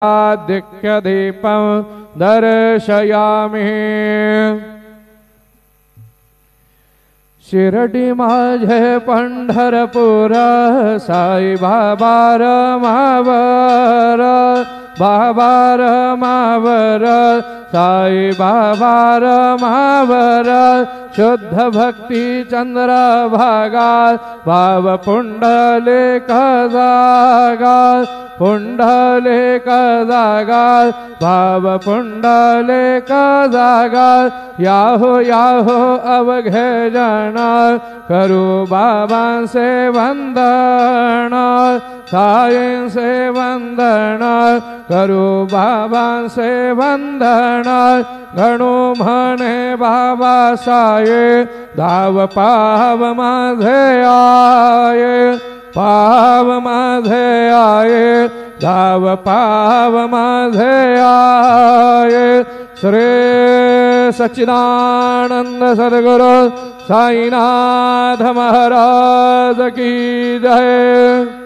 दीप्यदीपं दर्शयामि। शिरडी माझे पंढरपूर साई बाबा रमावर, बाबा रमावर साई बाबा रमावर। शुद्ध भक्ती चंद्र भागा भाव पुंडलिक जागा, पुंडलिक जागा भाव पुंडलिक जागा। याहो याहो अवघे जन करू बाबा से वंदन, साई से वंदन करू बाबा से वंदन। गणू म्हणे बाबा साये धाव पाव माझे आये, पाव माझे आये धाव पाव माझे आये। श्री सच्चिदानंद सद्गुरु साईनाथ महाराज की जय।